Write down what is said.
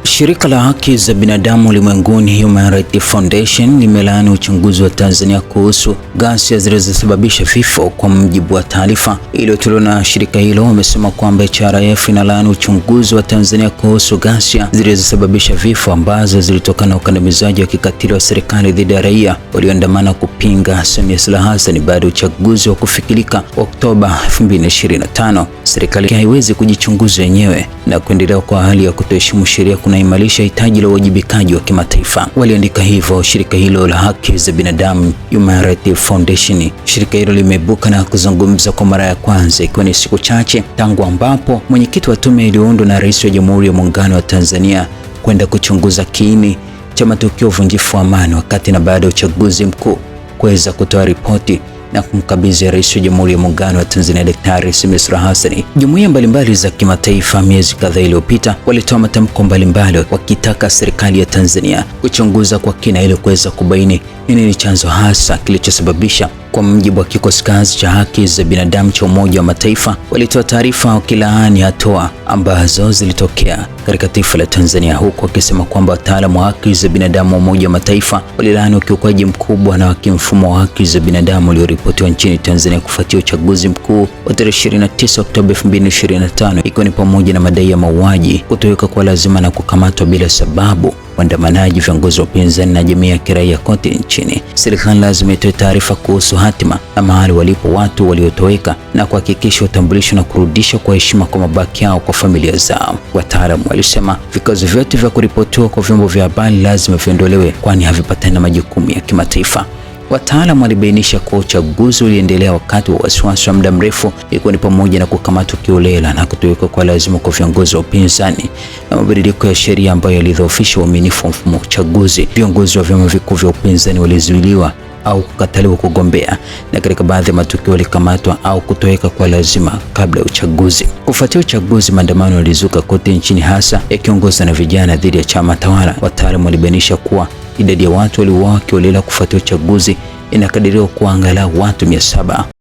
Shirika la haki za binadamu ulimwenguni Human Rights Foundation limelaani uchunguzi wa Tanzania kuhusu ghasia zilizosababisha vifo. Kwa mujibu wa taarifa iliyotolewa na shirika hilo, wamesema kwamba HRF inalaani uchunguzi wa Tanzania kuhusu ghasia zilizosababisha vifo ambazo zilitokana na ukandamizaji wa kikatili wa serikali dhidi ya raia walioandamana kupinga Samia Suluhu Hassan baada ya uchaguzi wa kufikirika Oktoba 2025. Serikali haiwezi kujichunguza yenyewe na kuendelea kwa hali ya kutoheshimu sheria kunaimarisha hitaji la uwajibikaji wa kimataifa. Waliandika hivyo shirika hilo la haki za binadamu Human Rights Foundation. Shirika hilo limeibuka na kuzungumza kwa mara ya kwanza ikiwa ni siku chache tangu ambapo mwenyekiti wa tume iliyoundwa na Rais wa Jamhuri ya Muungano wa Tanzania kwenda kuchunguza kiini cha matukio uvunjifu wa amani wakati na baada ya uchaguzi mkuu kuweza kutoa ripoti na kumkabidhi Rais wa Jamhuri ya Muungano wa Tanzania Daktari Samia Suluhu Hassan. Jumuiya mbalimbali za kimataifa miezi kadhaa iliyopita walitoa matamko mbalimbali wakitaka serikali ya Tanzania kuchunguza kwa kina ili kuweza kubaini nini chanzo hasa kilichosababisha. Kwa mujibu wa kikosi kazi cha haki za binadamu cha Umoja wa Mataifa, walitoa taarifa wakilaani hatua ambazo zilitokea katika taifa la Tanzania, huku wakisema kwamba wataalamu wa haki za binadamu wa Umoja wa Mataifa walilaani ukiukaji mkubwa na wa kimfumo wa haki za binadamu ulioripotiwa nchini Tanzania kufuatia uchaguzi mkuu wa tarehe 29 Oktoba 2025, ikiwa ni pamoja na madai ya mauaji, kutoweka kwa lazima na kukamatwa bila sababu waandamanaji, viongozi wa upinzani na jamii ya kiraia kote nchini. Serikali lazima itoe taarifa kuhusu hatima na mahali walipo watu waliotoweka na kuhakikisha utambulisho na kurudisha kwa heshima kwa mabaki yao kwa familia zao. Wataalamu walisema vikwazo vyote vya kuripotiwa kwa vyombo vya habari lazima viondolewe, kwani havipatani na majukumu ya kimataifa. Wataalamu walibainisha kuwa uchaguzi uliendelea wakati wa wasiwasi wa muda mrefu, ikiwa ni pamoja na kukamatwa kiolela na kutoweka kwa lazima kwa viongozi wa upinzani na mabadiliko ya sheria ambayo yalidhoofisha uaminifu wa mfumo wa uchaguzi. Viongozi wa vyama vikuu vya upinzani walizuiliwa au kukataliwa kugombea, na katika baadhi ya matukio walikamatwa au kutoweka kwa lazima kabla ya uchaguzi. Kufuatia uchaguzi, maandamano yalizuka kote nchini, hasa yakiongozwa na vijana dhidi ya chama tawala. Wataalamu walibainisha kuwa idadi ya watu waliouawa kiolela kufuatia uchaguzi inakadiriwa kuwa angalau watu 700.